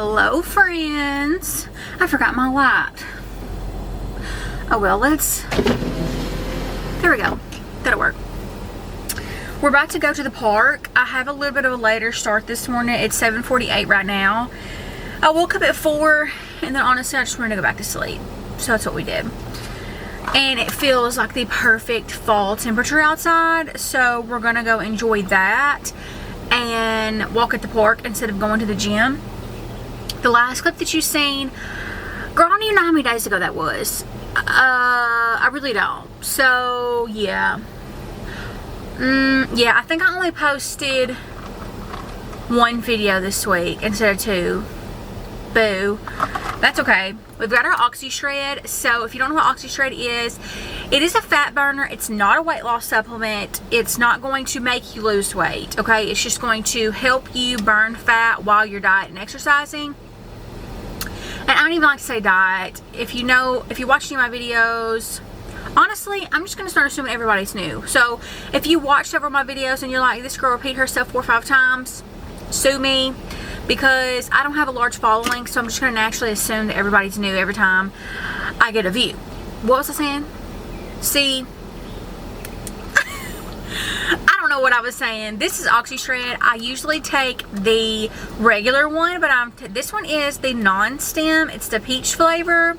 Hello friends, I forgot my light. Oh well, there we go, that'll work. We're about to go to the park. I have a little bit of a later start this morning. It's 7:48 right now. I woke up at 4 and then honestly I just wanted to go back to sleep. So that's what we did. And it feels like the perfect fall temperature outside. So we're gonna go enjoy that and walk at the park instead of going to the gym. The last clip that you've seen, girl, I don't even know how many days ago that was. I really don't. So, yeah. Yeah, I think I only posted one video this week instead of two. Boo. That's okay. We've got our Oxy Shred. So, if you don't know what Oxy Shred is, it is a fat burner. It's not a weight loss supplement. It's not going to make you lose weight, okay? It's just going to help you burn fat while you're dieting and exercising. And I don't even like to say diet. If you watch any of my videos, honestly, I'm just going to start assuming everybody's new. So, if you watch several of my videos and you're like, this girl repeat herself 4 or 5 times, sue me. Because I don't have a large following, so I'm just going to naturally assume that everybody's new every time I get a view. What was I saying? See? I don't know what I was saying. This is Oxy Shred. I usually take the regular one, but this one is the non-stem. It's the peach flavor.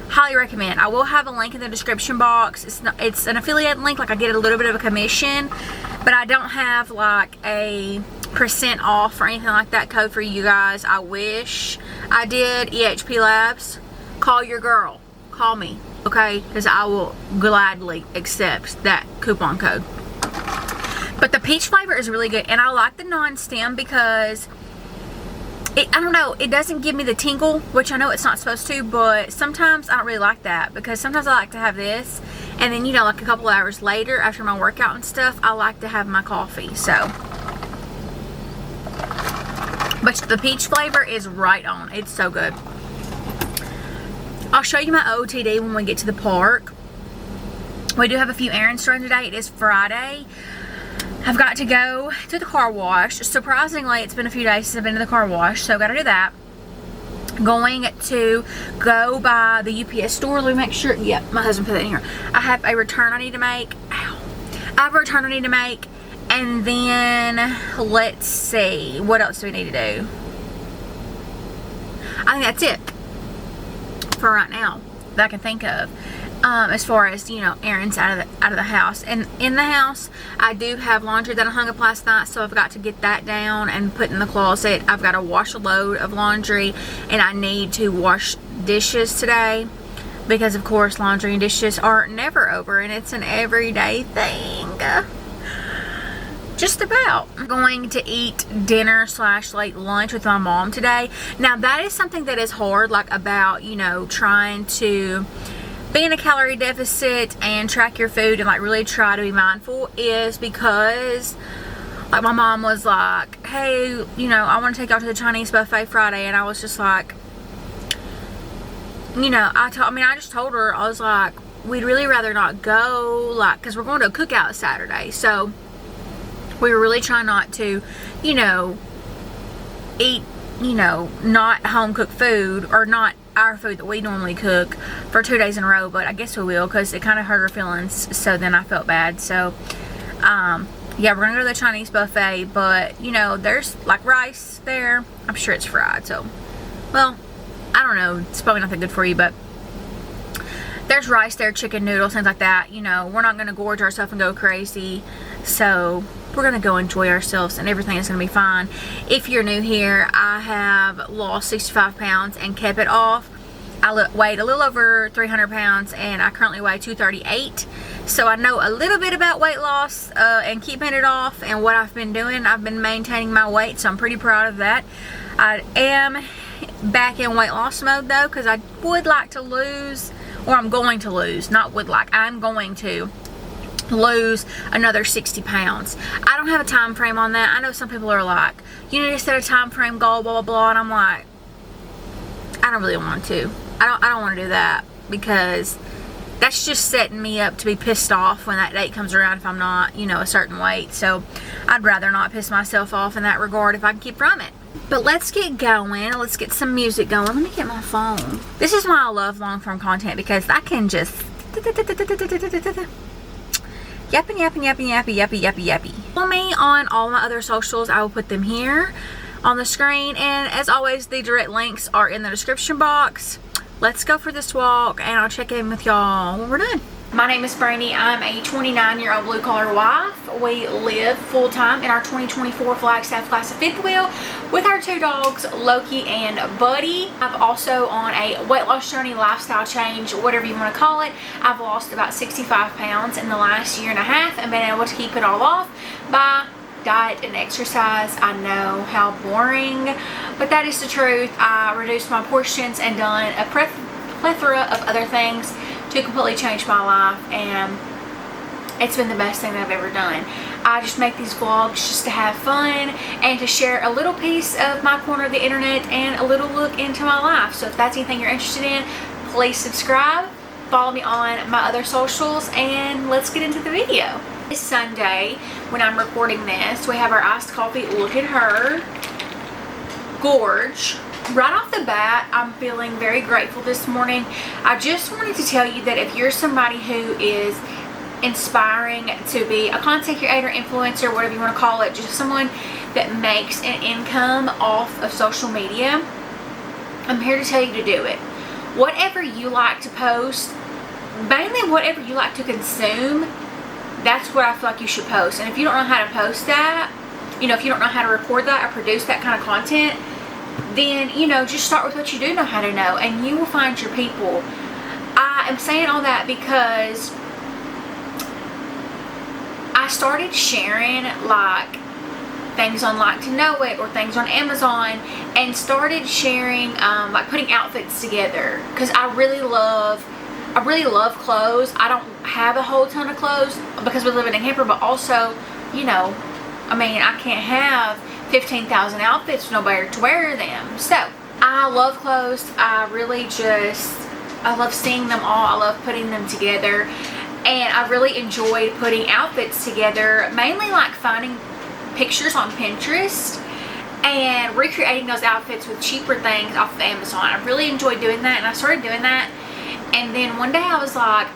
Highly recommend. I will have a link in the description box. It's an affiliate link, like I get a little bit of a commission, but I don't have like a % off or anything like that code for you guys. I wish I did. EHP Labs, call your girl. Call me, okay? Because I will gladly accept that coupon code. But the peach flavor is really good, and I like the non-stem because I don't know, it doesn't give me the tingle, which I know it's not supposed to, but sometimes I don't really like that, because sometimes I like to have this, and then, you know, like a couple hours later after my workout and stuff, I like to have my coffee. So, but the peach flavor is right on. It's so good. I'll show you my OOTD when we get to the park. We do have a few errands to run today. It is Friday. I've got to go to the car wash. Surprisingly, it's been a few days since I've been to the car wash, so I've got to do that. Going to go by the UPS store. Let me make sure. Yep, my husband put that in here. I have a return I need to make. Ow. I have a return I need to make. And then, let's see. What else do we need to do? I think that's it for right now that I can think of. As far as, you know, errands out of the house. And in the house, I do have laundry that I hung up last night, so I've got to get that down and put in the closet. I've got to wash a load of laundry, and I need to wash dishes today, because of course laundry and dishes are never over, and it's an everyday thing. Just about. I'm going to eat dinner / late lunch with my mom today. Now that is something that is hard, like about, you know, trying to be in a calorie deficit and track your food and like really try to be mindful, is because like my mom was like, hey, you know, I want to take y'all to the Chinese buffet Friday, and I was just like, you know, I just told her, I was like, we'd really rather not go, like, because we're going to a cookout Saturday, so we were really trying not to, you know, eat, you know, not home cooked food, or not our food that we normally cook for 2 days in a row, but I guess we will, because it kind of hurt her feelings, so then I felt bad. So yeah, we're gonna go to the Chinese buffet, but you know, there's like rice there. I'm sure it's fried, so, well, I don't know, it's probably not that good for you, but there's rice there, chicken noodles, things like that. You know, we're not gonna gorge ourselves and go crazy, so we're gonna go enjoy ourselves, and everything is gonna be fine. If you're new here, I have lost 65 pounds and kept it off. I weighed a little over 300 pounds, and I currently weigh 238. So I know a little bit about weight loss and keeping it off, and what I've been doing. I've been maintaining my weight, so I'm pretty proud of that. I am back in weight loss mode though, because I would like to lose, or I'm going to lose, not would like, I'm going to lose another 60 pounds. I don't have a time frame on that. I know some people are like, you need to set a time frame goal, blah blah blah, and I'm like, I don't really want to. I don't want to do that, because that's just setting me up to be pissed off when that date comes around if I'm not, you know, a certain weight. So I'd rather not piss myself off in that regard if I can keep from it. But let's get going. Let's get some music going. Let me get my phone. This is why I love long form content, because I can just yappy. Follow me on all my other socials. I will put them here on the screen, and as always, the direct links are in the description box. Let's go for this walk, and I'll check in with y'all when we're done. My name is Brandi. I'm a 29-year-old blue-collar wife. We live full-time in our 2024 Flagstaff class of fifth wheel with our 2 dogs, Loki and Buddy. I'm also on a weight loss journey, lifestyle change, whatever you want to call it. I've lost about 65 pounds in the last year and a half and been able to keep it all off by diet and exercise. I know how boring, but that is the truth. I reduced my portions and done a plethora of other things to completely change my life, and it's been the best thing that I've ever done. I just make these vlogs just to have fun and to share a little piece of my corner of the internet and a little look into my life. So if that's anything you're interested in, please subscribe, follow me on my other socials, and let's get into the video. This Sunday, when I'm recording this, we have our iced coffee. Look at her. Gorge. Right off the bat, I'm feeling very grateful this morning. I just wanted to tell you that if you're somebody who is inspiring to be a content creator, influencer, whatever you want to call it, just someone that makes an income off of social media, I'm here to tell you to do it. Whatever you like to post, mainly whatever you like to consume, that's what I feel like you should post. And if you don't know how to post that, you know, if you don't know how to record that or produce that kind of content, then, you know, just start with what you do know how to know, and you will find your people. I am saying all that because I started sharing like things on Like to Know It or things on Amazon, and started sharing like putting outfits together, because I really love clothes. I don't have a whole ton of clothes because we live in a camper, but also, you know, I mean, I can't have 15,000 outfits, nobody to wear them. So I love clothes. I love seeing them all. I love putting them together, and I really enjoy putting outfits together, mainly like finding pictures on Pinterest and recreating those outfits with cheaper things off of Amazon. I really enjoy doing that, and I started doing that, and then one day I was like,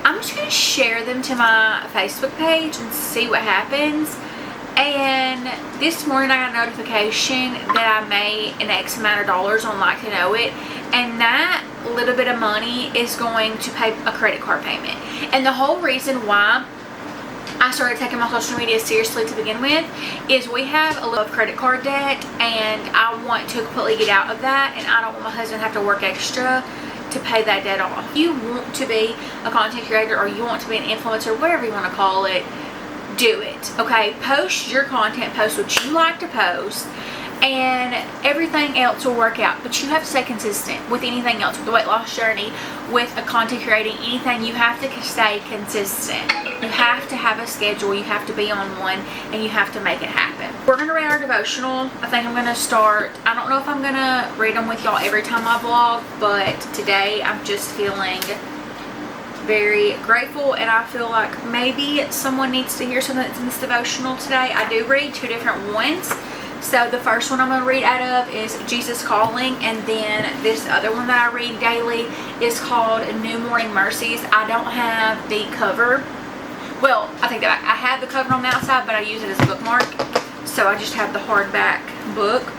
I'm just going to share them to my Facebook page and see what happens. And this morning I got a notification that I made an X amount of dollars on Like to Know It, and that little bit of money is going to pay a credit card payment. And the whole reason why I started taking my social media seriously to begin with is we have a little credit card debt, and I want to completely get out of that, and I don't want my husband to have to work extra to pay that debt off. If you want to be a content creator, or you want to be an influencer, whatever you want to call it, do it. Okay, post your content, post what you like to post, and everything else will work out. But you have to stay consistent with anything else, with the weight loss journey, with a content creating, anything. You have to stay consistent. You have to have a schedule. You have to be on one, and you have to make it happen. We're going to read our devotional. I think I'm going to start. I don't know if I'm going to read them with y'all every time I vlog, but today I'm just feeling very grateful, and I feel like maybe someone needs to hear something that's in this devotional today. I do read 2 different ones. So the first one I'm going to read out of is Jesus Calling, and then this other one that I read daily is called New Morning Mercies. I don't have the cover. Well, I think that I have the cover on the outside, but I use it as a bookmark. So I just have the hardback book.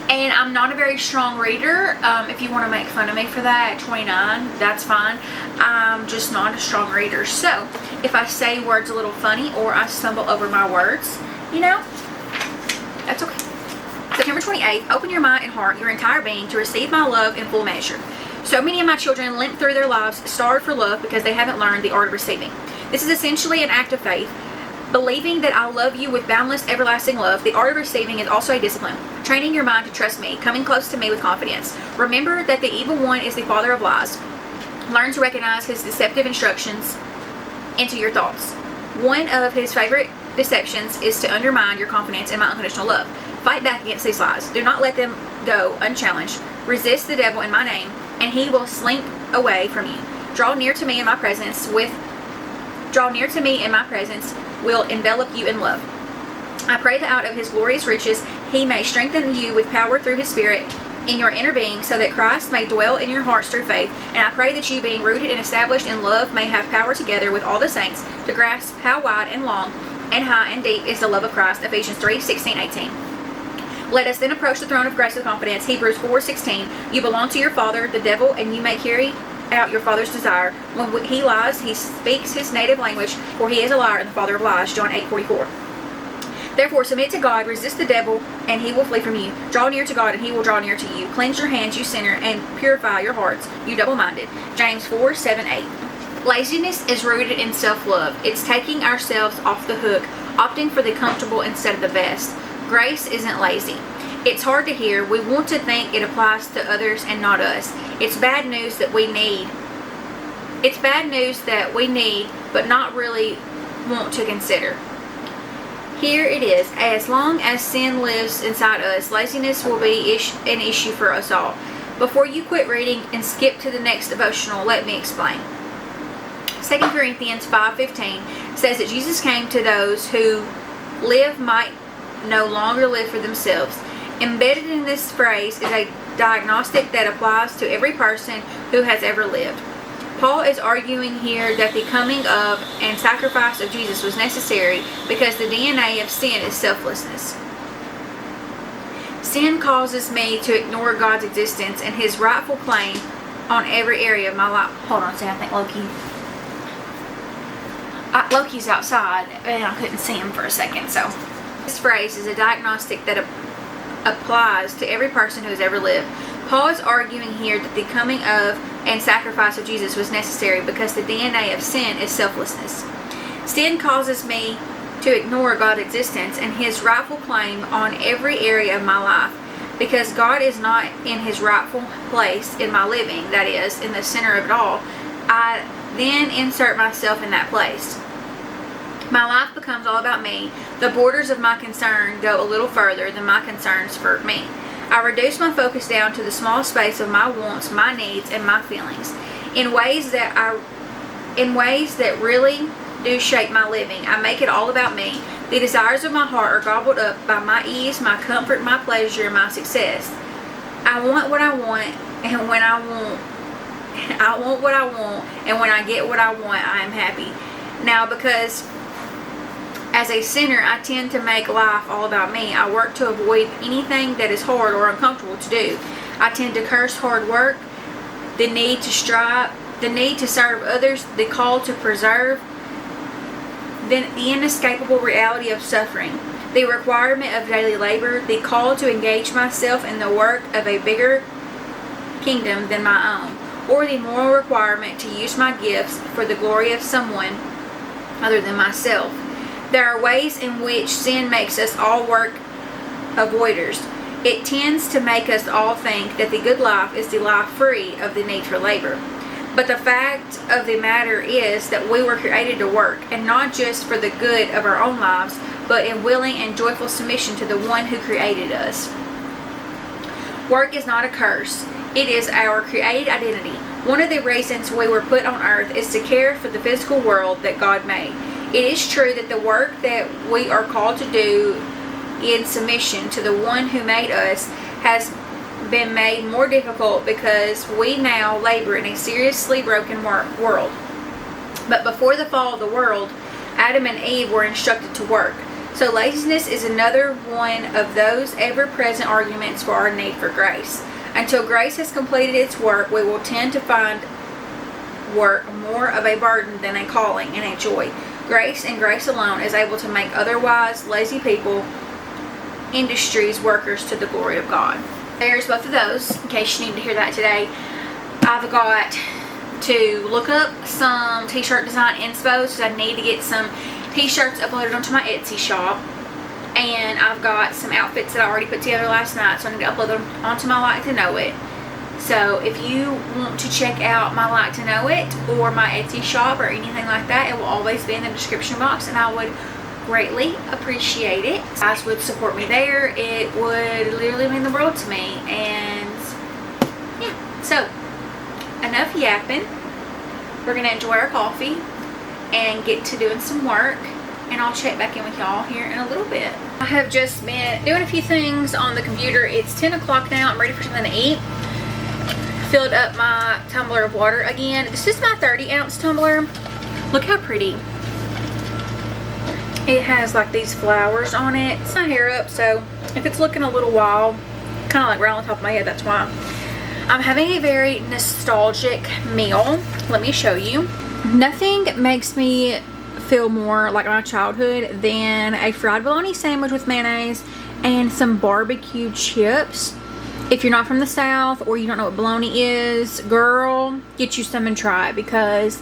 And I'm not a very strong reader. If you want to make fun of me for that at 29, that's fine. I'm just not a strong reader. So if I say words a little funny, or I stumble over my words, you know, that's okay. September 28th, open your mind and heart, your entire being, to receive my love in full measure. So many of my children limp through their lives starved for love because they haven't learned the art of receiving. This is essentially an act of faith, believing that I love you with boundless, everlasting love. The art of receiving is also a discipline, training your mind to trust me, coming close to me with confidence. Remember that the evil one is the father of lies. Learn to recognize his deceptive instructions into your thoughts. One of his favorite deceptions is to undermine your confidence in my unconditional love. Fight back against these lies. Do not let them go unchallenged. Resist the devil in my name, and he will slink away from you. Draw near to me in my presence will envelop you in love. I pray that out of his glorious riches, he may strengthen you with power through his Spirit in your inner being, so that Christ may dwell in your hearts through faith. And I pray that you, being rooted and established in love, may have power together with all the saints to grasp how wide and long and high and deep is the love of Christ. Ephesians 3:16-18. Let us then approach the throne of grace with confidence. Hebrews 4:16. You belong to your father, the devil, and you may carry out your father's desire. When he lies, he speaks his native language, for he is a liar and the father of lies. John 8:44. Therefore, submit to God, resist the devil, and he will flee from you. Draw near to God, and he will draw near to you. Cleanse your hands, you sinner, and purify your hearts, you double-minded. James 4:7-8. Laziness is rooted in self-love. It's taking ourselves off the hook, opting for the comfortable instead of the best. Grace isn't lazy. It's hard to hear. We want to think it applies to others and not us. It's bad news that we need. It's bad news that we need, but not really want to consider. Here it is. As long as sin lives inside us, laziness will be an issue for us all. Before you quit reading and skip to the next devotional, let me explain. 2 Corinthians 5:15 says that Jesus came to those who live might no longer live for themselves. Embedded in this phrase is a diagnostic that applies to every person who has ever lived. Paul is arguing here that the coming of and sacrifice of Jesus was necessary because the DNA of sin is selflessness. Sin causes me to ignore God's existence and his rightful claim on every area of my life. Hold on a second, I think Loki's outside and I couldn't see him for a second. So this phrase is a diagnostic that applies to every person who has ever lived. Paul is arguing here that the coming of and sacrifice of Jesus was necessary because the DNA of sin is selflessness. Sin causes me to ignore God's existence and his rightful claim on every area of my life. Because God is not in his rightful place in my living, that is, in the center of it all, I then insert myself in that place. My life becomes all about me. The borders of my concern go a little further than my concerns for me. I reduce my focus down to the small space of my wants, my needs, and my feelings. In ways that really do shape my living. I make it all about me. The desires of my heart are gobbled up by my ease, my comfort, my pleasure, and my success. I want what I want, and when I want what I want, and when I get what I want, I am happy. Now, because as a sinner, I tend to make life all about me. I work to avoid anything that is hard or uncomfortable to do. I tend to curse hard work, the need to strive, the need to serve others, the call to preserve, the inescapable reality of suffering, the requirement of daily labor, the call to engage myself in the work of a bigger kingdom than my own, or the moral requirement to use my gifts for the glory of someone other than myself. There are ways in which sin makes us all work avoiders. It tends to make us all think that the good life is the life free of the need for labor. But the fact of the matter is that we were created to work, and not just for the good of our own lives, but in willing and joyful submission to the one who created us. Work is not a curse. It is our created identity. One of the reasons we were put on earth is to care for the physical world that God made. It is true that the work that we are called to do in submission to the one who made us has been made more difficult because we now labor in a seriously broken world. But before the fall of the world, Adam and Eve were instructed to work. So laziness is another one of those ever-present arguments for our need for grace. Until grace has completed its work, we will tend to find work more of a burden than a calling and a joy. Grace and grace alone is able to make otherwise lazy people industries workers to the glory of God. There's both of those, in case you need to hear that today. I've got to look up some t-shirt design inspo, so I need to get some t-shirts uploaded onto my Etsy shop. And I've got some outfits that I already put together last night, so I need to upload them onto my Like to Know It. So if you want to check out my Like to Know It or my Etsy shop or anything like that, it will always be in the description box, and I would greatly appreciate it. If you guys would support me there, it would literally mean the world to me. And yeah, so enough yapping. We're gonna enjoy our coffee and get to doing some work, and I'll check back in with y'all here in a little bit. I have just been doing a few things on the computer. It's 10 o'clock now. I'm ready for something to eat. Filled up my tumbler of water again. This is my 30-ounce tumbler. Look how pretty. It has like these flowers on it. It's my hair up, so if it's looking a little wild, kind of like right on the top of my head, that's why. I'm having a very nostalgic meal. Let me show you. Nothing makes me feel more like my childhood than a fried bologna sandwich with mayonnaise and some barbecue chips. If you're not from the South or you don't know what bologna is, girl, get you some and try it because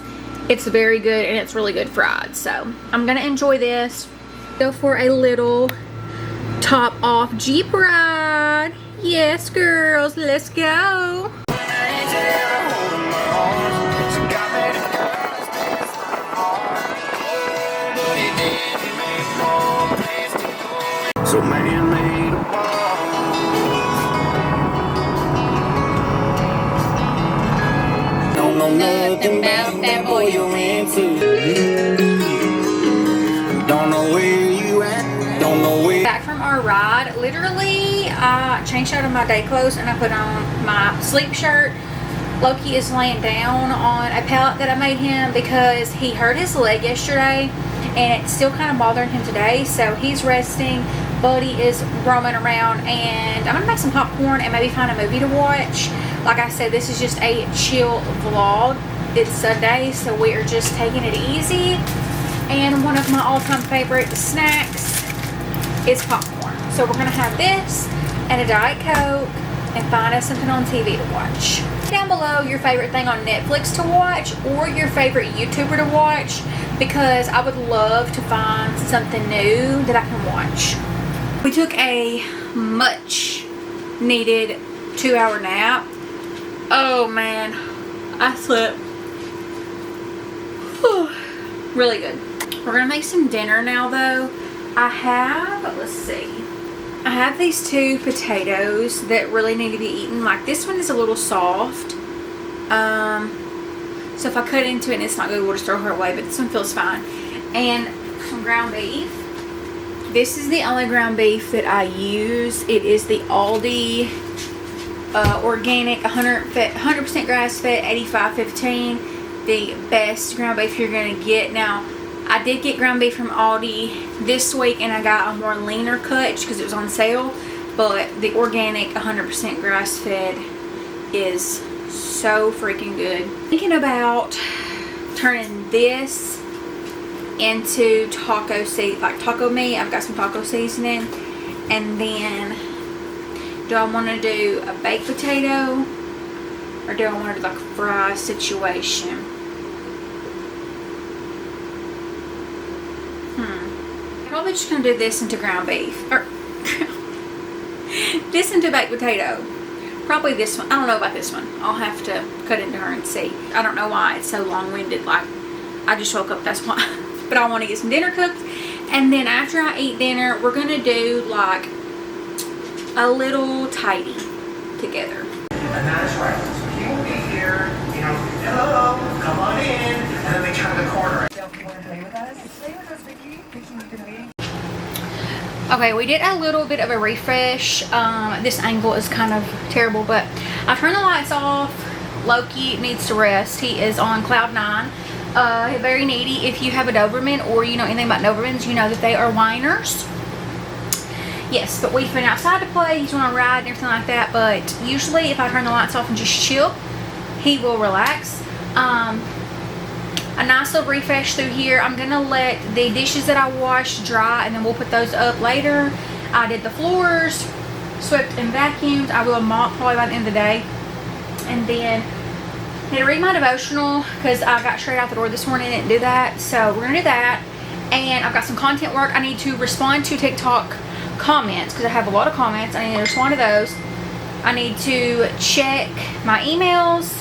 it's very good and it's really good fried. So I'm gonna enjoy this. Go for a little top off Jeep ride. Yes, girls, let's go. So man made a ball. Don't know nothing about that boy you're into. Don't know where you at. Don't know where. Back from our ride, literally I changed out of my day clothes and I put on my sleep shirt. Loki is laying down on a pallet that I made him because he hurt his leg yesterday and it's still kind of bothering him today, so he's resting. Buddy is roaming around, and I'm gonna make some popcorn and maybe find a movie to watch. Like I said, this is just a chill vlog. It's Sunday, so we are just taking it easy, and one of my all-time favorite snacks is popcorn. So we're gonna have this and a Diet Coke and find us something on TV to watch. Down below your favorite thing on Netflix to watch or your favorite YouTuber to watch, because I would love to find something new that I can watch. We took a much needed 2-hour nap. Oh man, I slept really good. We're gonna make some dinner now though. I have these 2 potatoes that really need to be eaten. Like this one is a little soft. So if I cut into it and it's not good, we'll just throw her away, but this one feels fine. And some ground beef. This is the only ground beef that I use. It is the Aldi organic 100% grass fed 85/15. The best ground beef you're gonna get. Now I did get ground beef from Aldi this week and I got a more leaner cut because it was on sale, but the organic 100% grass fed is so freaking good. Thinking about turning this into taco meat. I've got some taco seasoning, and then do I want to do a baked potato or do I want to do like a fry situation? Probably just gonna do this into ground beef or this into baked potato. Probably this one. I don't know about this one. I'll have to cut into her and see. I don't know why it's so long-winded. Like I just woke up, that's why. But I want to get some dinner cooked, and then after I eat dinner we're gonna do like a little tidy together. And that is right. So he will be here, you know, hello, come on in, and then they turn the corner. So if you want to play with us, Vicky. Vicky, you can leave. Okay, we did a little bit of a refresh. This angle is kind of terrible, but I turned the lights off. Loki needs to rest. He is on cloud 9. Very needy. If you have a Doberman or you know anything about Dobermans, you know that they are whiners. Yes, but we've been outside to play. He's on a ride and everything like that, but usually if I turn the lights off and just chill, he will relax. A nice little refresh through here. I'm gonna let the dishes that I washed dry and then we'll put those up later. I did the floors, swept and vacuumed. I will mop probably by the end of the day. And then I need to read my devotional because I got straight out the door this morning and didn't do that. So we're gonna do that. And I've got some content work. I need to respond to TikTok comments because I have a lot of comments. I need to respond to those. I need to check my emails.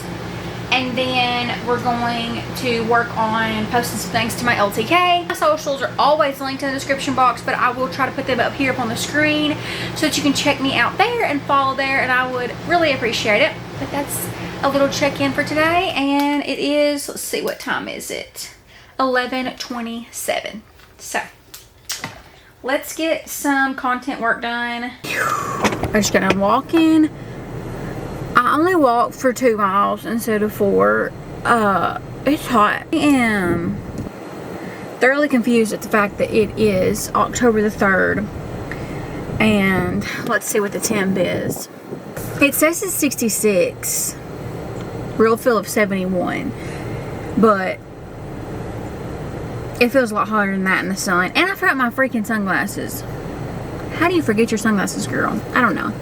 And then we're going to work on posting some things to my LTK. My socials are always linked in the description box, but I will try to put them up here up on the screen so that you can check me out there and follow there, and I would really appreciate it. But that's a little check-in for today, and it is, let's see, what time is it? 11:27. So let's get some content work done. I'm just gonna walk in. I only walked for 2 miles instead of 4. It's hot. I am thoroughly confused at the fact that it is October the 3rd. And let's see what the temp is. It says it's 66. Real feel of 71. But it feels a lot hotter than that in the sun. And I forgot my freaking sunglasses. How do you forget your sunglasses, girl? I don't know.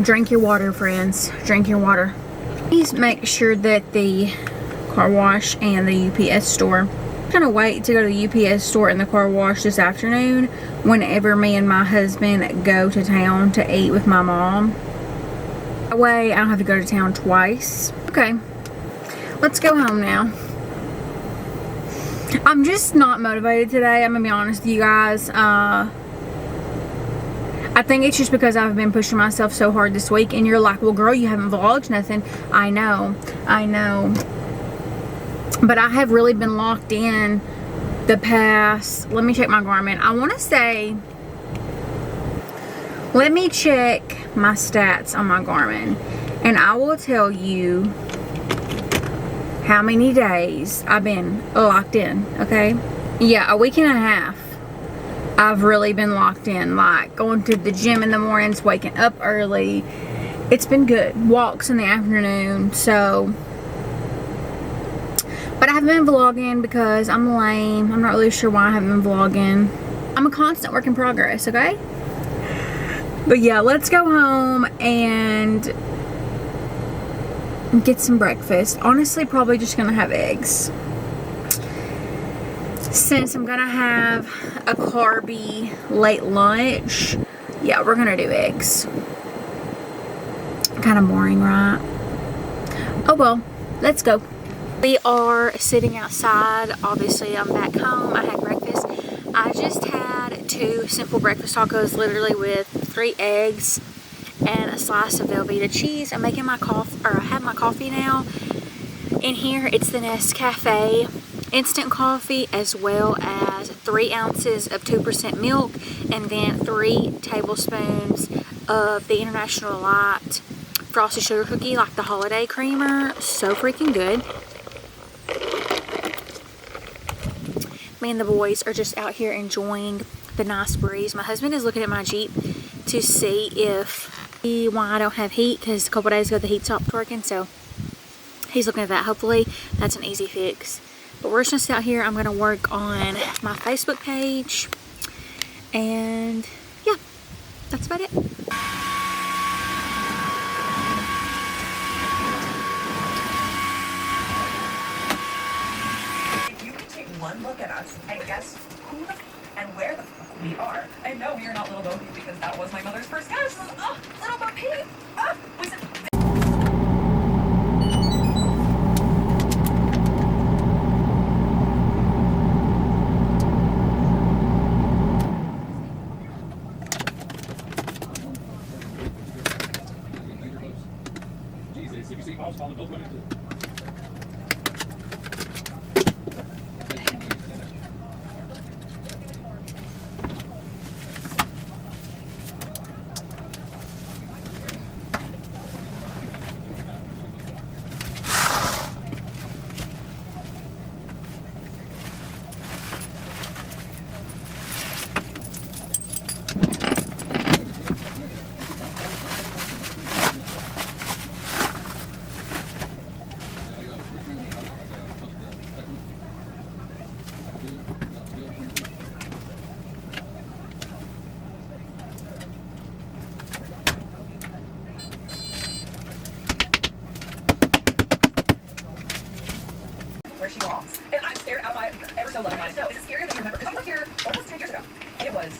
Drink your water, friends. Drink your water. Please make sure that the car wash and the UPS store. I'm gonna wait to go to the UPS store and the car wash this afternoon whenever me and my husband go to town to eat with my mom. That way I don't have to go to town twice. Okay, let's go home now. I'm just not motivated today. I'm gonna be honest with you guys. I think it's just because I've been pushing myself so hard this week, and you're like, well girl, you haven't vlogged nothing. I know. But I have really been locked in the past, let me check my Garmin. I want to say, let me check my stats on my Garmin, and I will tell you how many days I've been locked in, okay? Yeah, a week and a half. I've really been locked in, like going to the gym in the mornings, waking up early. It's been good. Walks in the afternoon, so. But I haven't been vlogging because I'm lame. I'm not really sure why I haven't been vlogging. I'm a constant work in progress, okay? But yeah, let's go home and get some breakfast. Honestly, probably just gonna have eggs. Since I'm gonna have a carby late lunch, yeah, we're gonna do eggs. Kind of boring, right? Oh well, let's go. We are sitting outside. Obviously, I'm back home. I had breakfast. I just had 2 simple breakfast tacos, literally with 3 eggs and a slice of Velveeta cheese. I'm making my coffee, or I have my coffee now. In here, it's the Nescafe instant coffee, as well as 3 ounces of 2% milk, and then 3 tablespoons of the International Light Frosted Sugar Cookie, like the holiday creamer. So freaking good. Me and the boys are just out here enjoying the nice breeze. My husband is looking at my Jeep to see why I don't have heat, because a couple days ago the heat stopped working, so he's looking at that. Hopefully that's an easy fix. But we're just gonna sit out here. I'm gonna work on my Facebook page, and yeah, that's about it. One look at us and guess who and where the fuck we are. And no, we are not Little Bo Peep, because that was my mother's first guess. Oh, Little Bo Peep. Oh, was it? Jesus, if you see Paul's calling both women too. Where she belongs. And I'm scared out my ever so loving eyes. No, is it scarier than you remember? Because we were here almost 10 years ago. It was.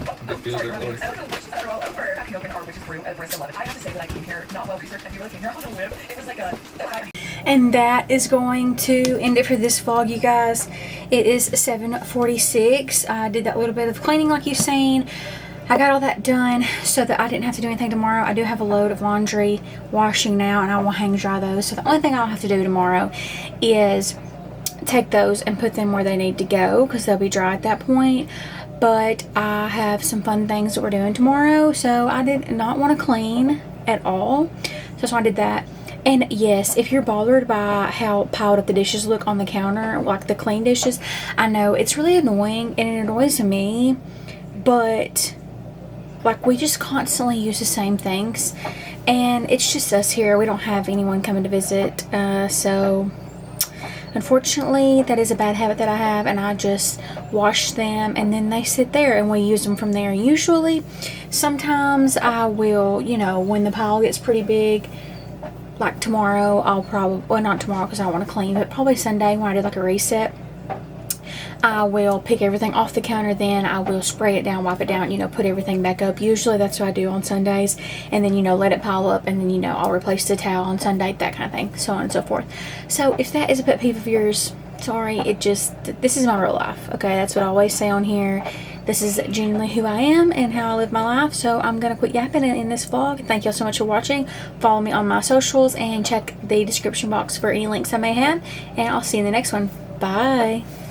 Oh, I'm sorry, I don't know witches that are all over. Cracking open our witches brew at Bristol 11. I have to say that I came here not well researched. If you really came here on a whim, it was like a. And that is going to end it for this vlog, you guys. It is 7:46. I did that little bit of cleaning like you've seen. I got all that done so that I didn't have to do anything tomorrow. I do have a load of laundry washing now, and I will hang dry those. So the only thing I'll have to do tomorrow is take those and put them where they need to go because they'll be dry at that point. But I have some fun things that we're doing tomorrow, so I did not want to clean at all. So I did that. And yes, if you're bothered by how piled up the dishes look on the counter, like the clean dishes, I know it's really annoying and it annoys me, but like we just constantly use the same things and it's just us here. We don't have anyone coming to visit, so unfortunately that is a bad habit that I have, and I just wash them and then they sit there and we use them from there. Usually, sometimes I will, you know, when the pile gets pretty big, like tomorrow, I'll probably, well, not tomorrow because I want to clean, but probably Sunday when I do like a reset, I will pick everything off the counter, then I will spray it down, wipe it down, you know, put everything back up. Usually that's what I do on Sundays, and then, you know, let it pile up, and then, you know, I'll replace the towel on Sunday, that kind of thing, so on and so forth. So if that is a pet peeve of yours, sorry, it just, this is my real life, okay? That's what I always say on here. This is genuinely who I am and how I live my life, so I'm going to quit yapping in this vlog. Thank y'all so much for watching. Follow me on my socials and check the description box for any links I may have, and I'll see you in the next one. Bye!